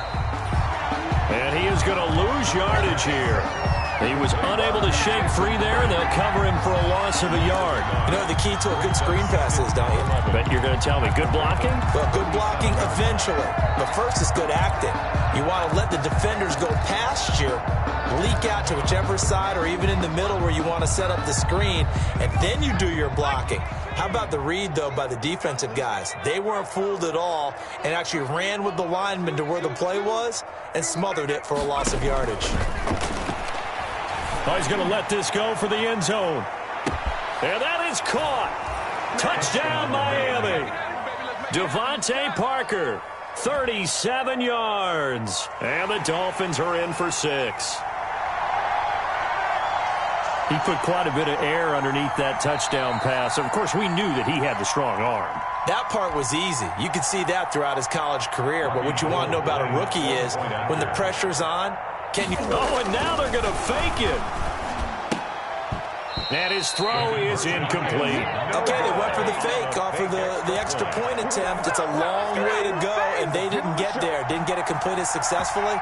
Speaker 1: And he is going to lose yardage here. He was unable to shake free there, and they'll cover him for a loss of a yard.
Speaker 3: You know the key to a good screen pass is, don't you?
Speaker 1: Bet you're going to tell me, good blocking?
Speaker 3: Well, good blocking eventually. But first is good acting. You want to let the defenders go past you, leak out to whichever side or even in the middle where you want to set up the screen, and then you do your blocking. How about the read, though, by the defensive guys? They weren't fooled at all and actually ran with the lineman to where the play was and smothered it for a loss of yardage.
Speaker 1: Oh, he's going to let this go for the end zone. And that is caught. Touchdown, Miami. Devontae Parker, 37 yards. And the Dolphins are in for 6.
Speaker 4: He put quite a bit of air underneath that touchdown pass. Of course, we knew that he had the strong arm.
Speaker 3: That part was easy. You could see that throughout his college career. But what you want to know about a rookie is when the pressure's on, can you...
Speaker 1: Oh, and now they're going to fake it. And his throw is incomplete.
Speaker 3: Okay, they went for the fake off of the extra point attempt. It's a long way to go, and they didn't get there. Didn't get it completed successfully.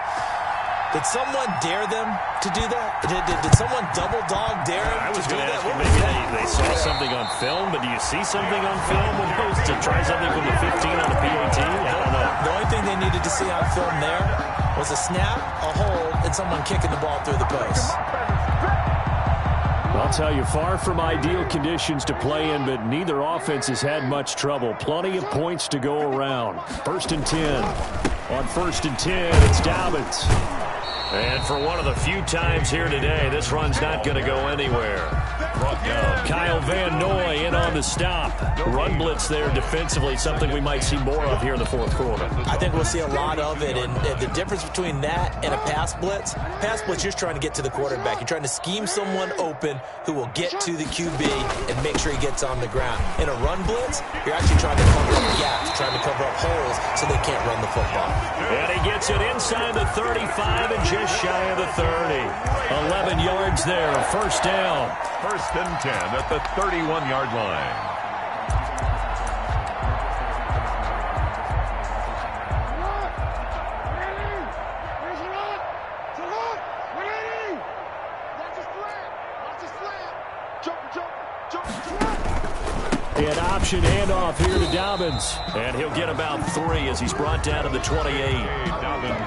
Speaker 3: Did someone dare them to do that? Did someone double dog dare them to do that?
Speaker 1: Maybe they saw something on film, but do you see something on film when those to try something from the 15 on the PAT? I don't know.
Speaker 3: The only thing they needed to see on film there was a snap, a hold, and someone kicking the ball through the post.
Speaker 4: I'll tell you, far from ideal conditions to play in, but neither offense has had much trouble. Plenty of points to go around. 1st and 10. On 1st and 10, it's Dobbins.
Speaker 1: And for one of the few times here today, this run's not going to go anywhere. Kyle Van Noy in on the stop. Run blitz there defensively, something we might see more of here in the 4th quarter.
Speaker 3: I think we'll see a lot of it, and the difference between that and a pass blitz, you're just trying to get to the quarterback. You're trying to scheme someone open who will get to the QB and make sure he gets on the ground. In a run blitz, you're actually trying to cover the gap. trying to cover up holes so they can't run the football.
Speaker 1: And he gets it inside the 35 and just shy of the 30. 11 yards there, first down.
Speaker 2: First and 10 at the 31-yard line.
Speaker 1: An option handoff here to Dobbins. And he'll get about 3 as he's brought down to the 28.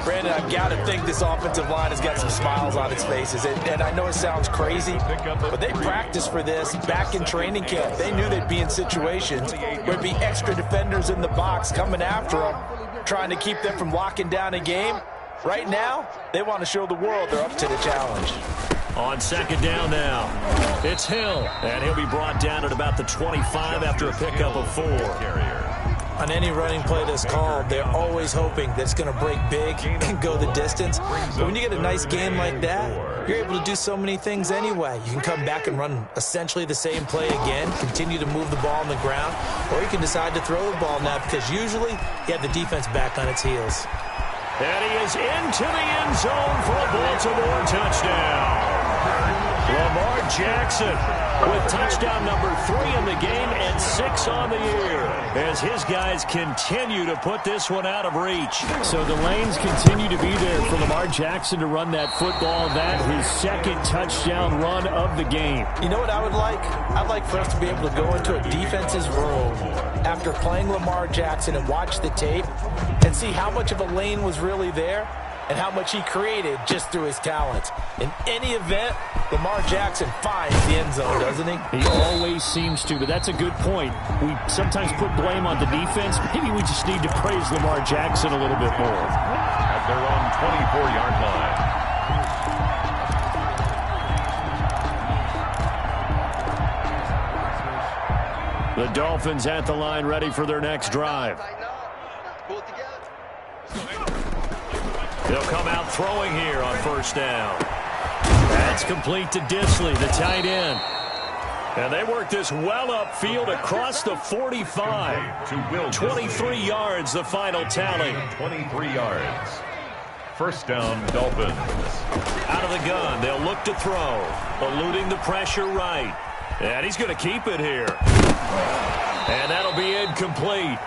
Speaker 3: Brandon, I've got to think this offensive line has got some smiles on its faces. And I know it sounds crazy, but they practiced for this back in training camp. They knew they'd be in situations where there'd be extra defenders in the box coming after them, trying to keep them from locking down a game. Right now, they want to show the world they're up to the challenge.
Speaker 1: On second down now, it's Hill, and he'll be brought down at about the 25 after a pickup of 4.
Speaker 3: On any running play that's called, they're always hoping that it's going to break big and go the distance. But when you get a nice game like that, you're able to do so many things anyway. You can come back and run essentially the same play again, continue to move the ball on the ground, or you can decide to throw the ball now because usually you have the defense back on its heels.
Speaker 1: And he is into the end zone for a Baltimore touchdown. Lamar Jackson with touchdown number 3 in the game and 6 on the year as his guys continue to put this one out of reach.
Speaker 4: So the lanes continue to be there for Lamar Jackson to run that football. That his second touchdown run of the game.
Speaker 3: You know what I would like? I'd like for us to be able to go into a defense's room after playing Lamar Jackson and watch the tape and see how much of a lane was really there and how much he created just through his talent. In any event, Lamar Jackson finds the end zone, doesn't he?
Speaker 4: He always seems to, but that's a good point. We sometimes put blame on the defense. Maybe we just need to praise Lamar Jackson a little bit more.
Speaker 2: At their own 24-yard line.
Speaker 1: The Dolphins at the line ready for their next drive. They'll come out throwing here on first down. That's complete to Disley, the tight end. And they work this well upfield across the 45. 23 yards, the final tally.
Speaker 2: 23 yards. First down, Dolphins.
Speaker 1: Out of the gun, they'll look to throw. Eluding the pressure right. And he's going to keep it here. And that'll be incomplete.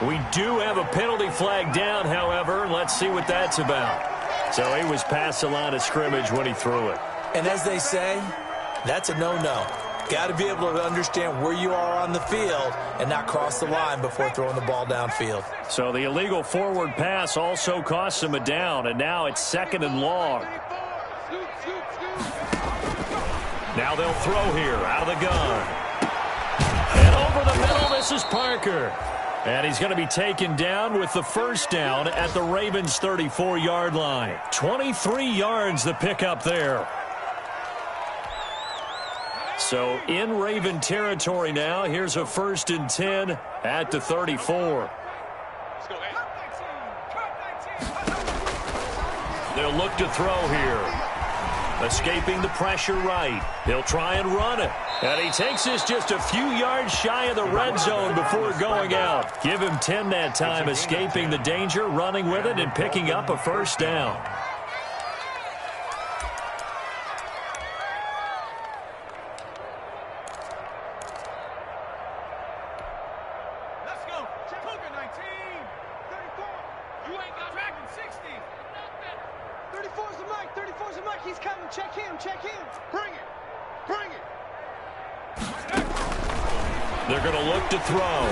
Speaker 1: We do have a penalty flag down, however. Let's see what that's about. So he was past the line of scrimmage when he threw it.
Speaker 3: And as they say, that's a no-no. Got to be able to understand where you are on the field and not cross the line before throwing the ball downfield.
Speaker 1: So the illegal forward pass also cost him a down, and now it's second and long. Now they'll throw here out of the gun. And over the middle, this is Parker. And he's going to be taken down with the first down at the Ravens' 34-yard line. 23 yards the pickup there. So in Raven territory now, here's a 1st and 10 at the 34. They'll look to throw here. Escaping the pressure right. He'll try and run it. And he takes this just a few yards shy of the red zone before going out. Give him 10 that time, escaping the danger, running with it, and picking up a first down.
Speaker 7: Let's go. Cougar 19. 34. You ain't got track in 60. 34's the mic. 34's the mic. He's coming. Check him. Check him. Bring it. Bring it.
Speaker 1: They're going to look to throw.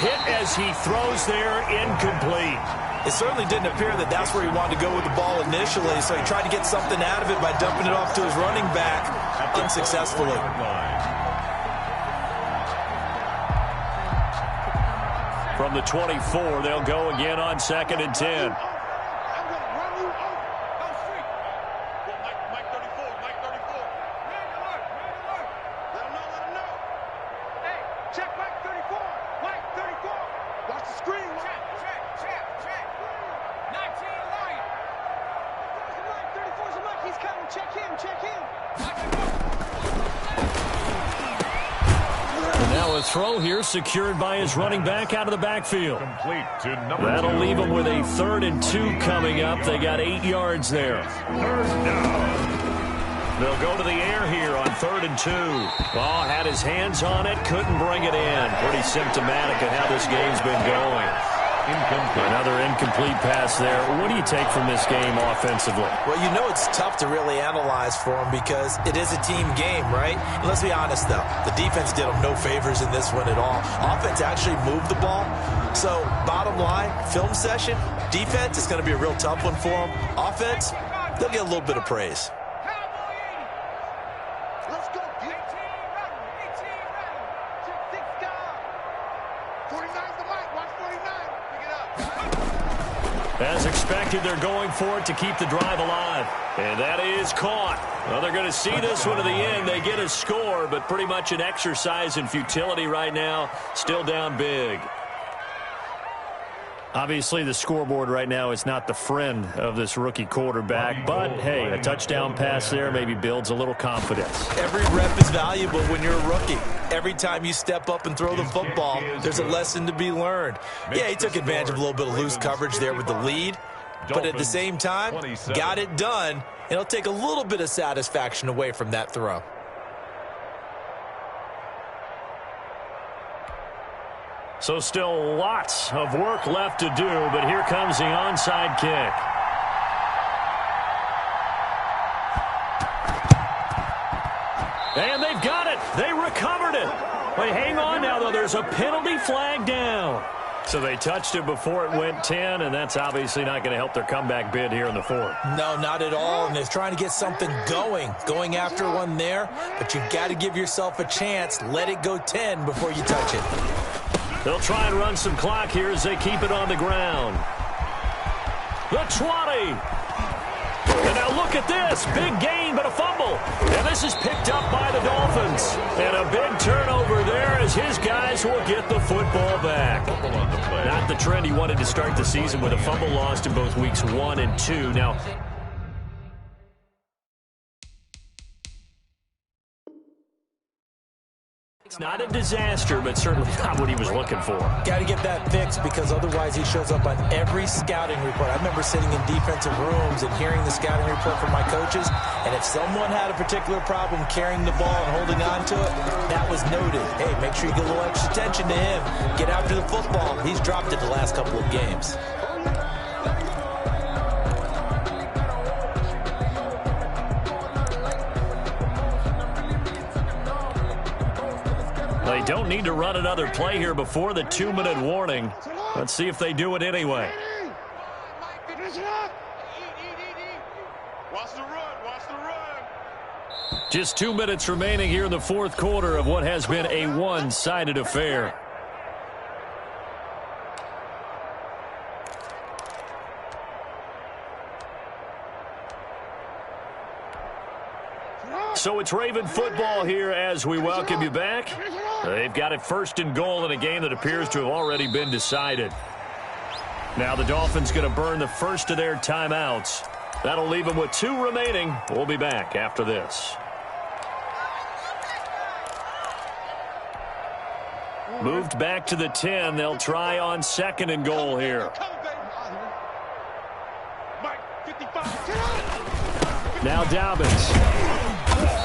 Speaker 1: Hit as he throws there, incomplete.
Speaker 3: It certainly didn't appear that that's where he wanted to go with the ball initially, so he tried to get something out of it by dumping it off to his running back unsuccessfully.
Speaker 1: From the 24, they'll go again on 2nd and 10.
Speaker 4: the throw here secured by his running back out of the backfield.
Speaker 2: Complete to number
Speaker 4: That'll
Speaker 2: 2.
Speaker 4: leave them with a 3rd and 2 coming up. They got 8 yards there.
Speaker 2: 3rd down.
Speaker 1: They'll go to the air here on 3rd and 2. Ball had his hands on it, couldn't bring it in. Pretty symptomatic of how this game's been going.
Speaker 2: Incomplete.
Speaker 4: Another incomplete pass there. What do you take from this game offensively?
Speaker 3: Well, you know it's tough to really analyze for them because it is a team game, right? And let's be honest, though. The defense did them no favors in this one at all. Offense actually moved the ball. So, bottom line, film session, defense is going to be a real tough one for them. Offense, they'll get a little bit of praise.
Speaker 7: Let's go. 18 run. 6 down. 49's the mic. Watch 49. Pick it up.
Speaker 1: As expected, they're going for it to keep the drive alive. And that is caught. Well, they're going to see this one to the end. They get a score, but pretty much an exercise in futility right now. Still down big.
Speaker 4: Obviously, the scoreboard right now is not the friend of this rookie quarterback. But, hey, a touchdown pass there maybe builds a little confidence.
Speaker 3: Every rep is valuable when you're a rookie. Every time you step up and throw the football, there's a lesson to be learned. Yeah, he took advantage of a little bit of loose coverage there with the lead. But at the same time, got it done. It'll take a little bit of satisfaction away from that throw.
Speaker 1: So still lots of work left to do, but here comes the onside kick. And they've got it. They recovered it. Wait, hang on now, though. There's a penalty flag down. So they touched it before it went 10, and that's obviously not going to help their comeback bid here in the 4th.
Speaker 3: No, not at all, and they're trying to get something going after one there, but you've got to give yourself a chance. Let it go 10 before you touch it.
Speaker 1: They'll try and run some clock here as they keep it on the ground. The 20. And now look at this. Big gain, but a fumble. And this is picked up by the Dolphins. And a big turnover there as his guys will get the football back. Not the trend he wanted to start the season with a fumble lost in both weeks 1 and 2. Now, it's not a disaster, but certainly not what he was looking for.
Speaker 3: Got to get that fixed because otherwise he shows up on every scouting report. I remember sitting in defensive rooms and hearing the scouting report from my coaches, and if someone had a particular problem carrying the ball and holding on to it, that was noted. Hey, make sure you get a little extra attention to him. Get after the football. He's dropped it the last couple of games.
Speaker 1: They don't need to run another play here before the 2-minute warning. Let's see if they do it anyway.
Speaker 7: Watch the run.
Speaker 1: Just 2 minutes remaining here in the 4th quarter of what has been a one-sided affair. So it's Raven football here as we welcome you back. They've got it 1st and goal in a game that appears to have already been decided. Now the Dolphins going to burn the first of their timeouts. That'll leave them with 2 remaining. We'll be back after this. Moved back to the 10. They'll try on 2nd and goal here. Now Dobbins.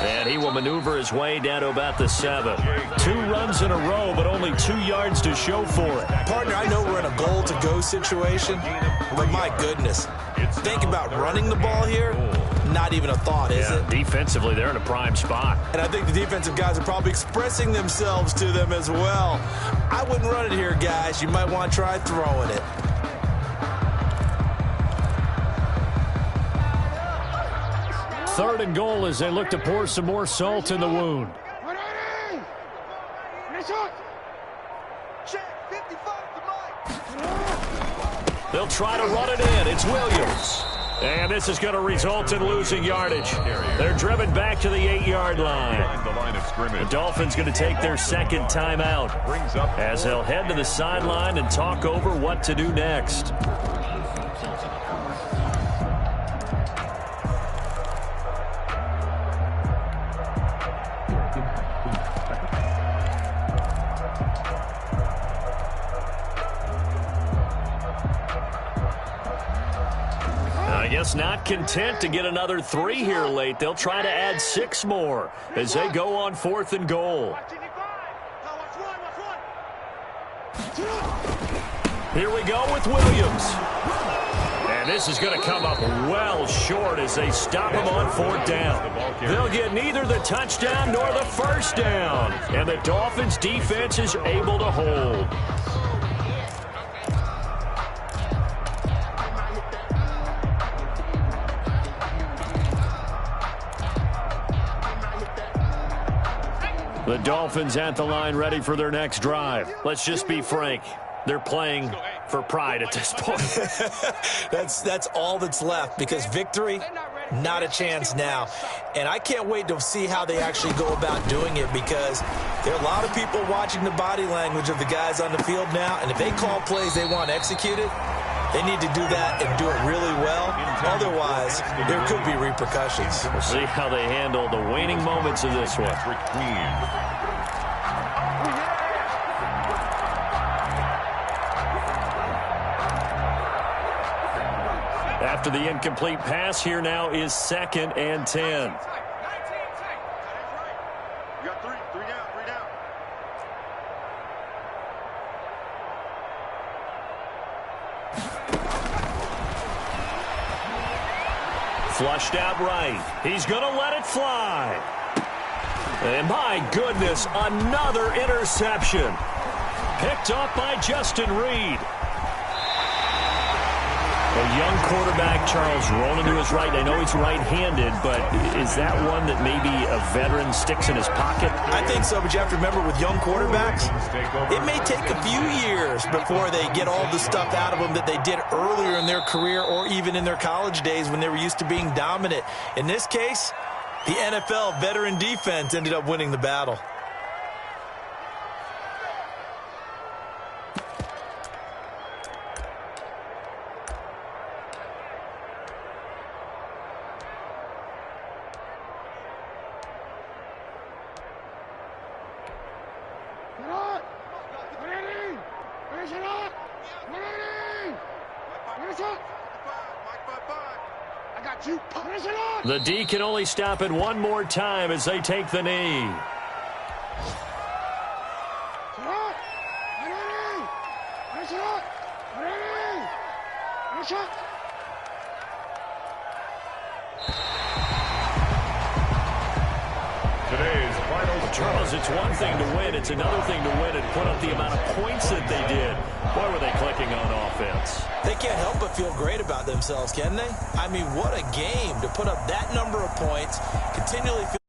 Speaker 1: And he will maneuver his way down to about the 7. 2 runs in a row, but only 2 yards to show for it.
Speaker 3: Partner, I know we're in a goal-to-go situation, but my goodness, think about running the ball here. Not even a thought, is it?
Speaker 1: Defensively, they're in a prime spot.
Speaker 3: And I think the defensive guys are probably expressing themselves to them as well. I wouldn't run it here, guys. You might want to try throwing it.
Speaker 1: Third and goal as they look to pour some more salt in the wound. They'll try to run it in. It's Williams. And this is going to result in losing yardage. They're driven back to the 8-yard line. The Dolphins going to take their 2nd timeout as they'll head to the sideline and talk over what to do next. I guess not content to get another 3 here late. They'll try to add 6 more as they go on 4th and goal. Here we go with Williams. And this is going to come up well short as they stop him on 4th down. They'll get neither the touchdown nor the first down. And the Dolphins' defense is able to hold. The Dolphins at the line ready for their next drive. Let's just be frank. They're playing for pride at this point.
Speaker 3: That's all that's left, because victory, not a chance now. And I can't wait to see how they actually go about doing it, because there are a lot of people watching the body language of the guys on the field now, and if they call plays they want executed, they need to do that and do it really well. Otherwise, there could be repercussions.
Speaker 1: We'll see how they handle the waning moments of this one. After the incomplete pass, here now is 2nd and 10. Flushed out right. He's going to let it fly. And my goodness, another interception. Picked up by Justin Reed. A young quarterback, Charles, rolling to his right. I know he's right-handed, but is that one that maybe a veteran sticks in his pocket?
Speaker 3: I think so, but you have to remember with young quarterbacks, it may take a few years before they get all the stuff out of them that they did earlier in their career or even in their college days when they were used to being dominant. In this case, the NFL veteran defense ended up winning the battle.
Speaker 1: The D can only stop it one more time as they take the knee.
Speaker 2: Today's final score.
Speaker 1: Charles, it's one thing to win. It's another thing to win and put up the amount of points that they did. Boy, were they clicking on offense.
Speaker 3: They can't help but feel great about themselves, can they? I mean, what a game to put up that number of points, continually feel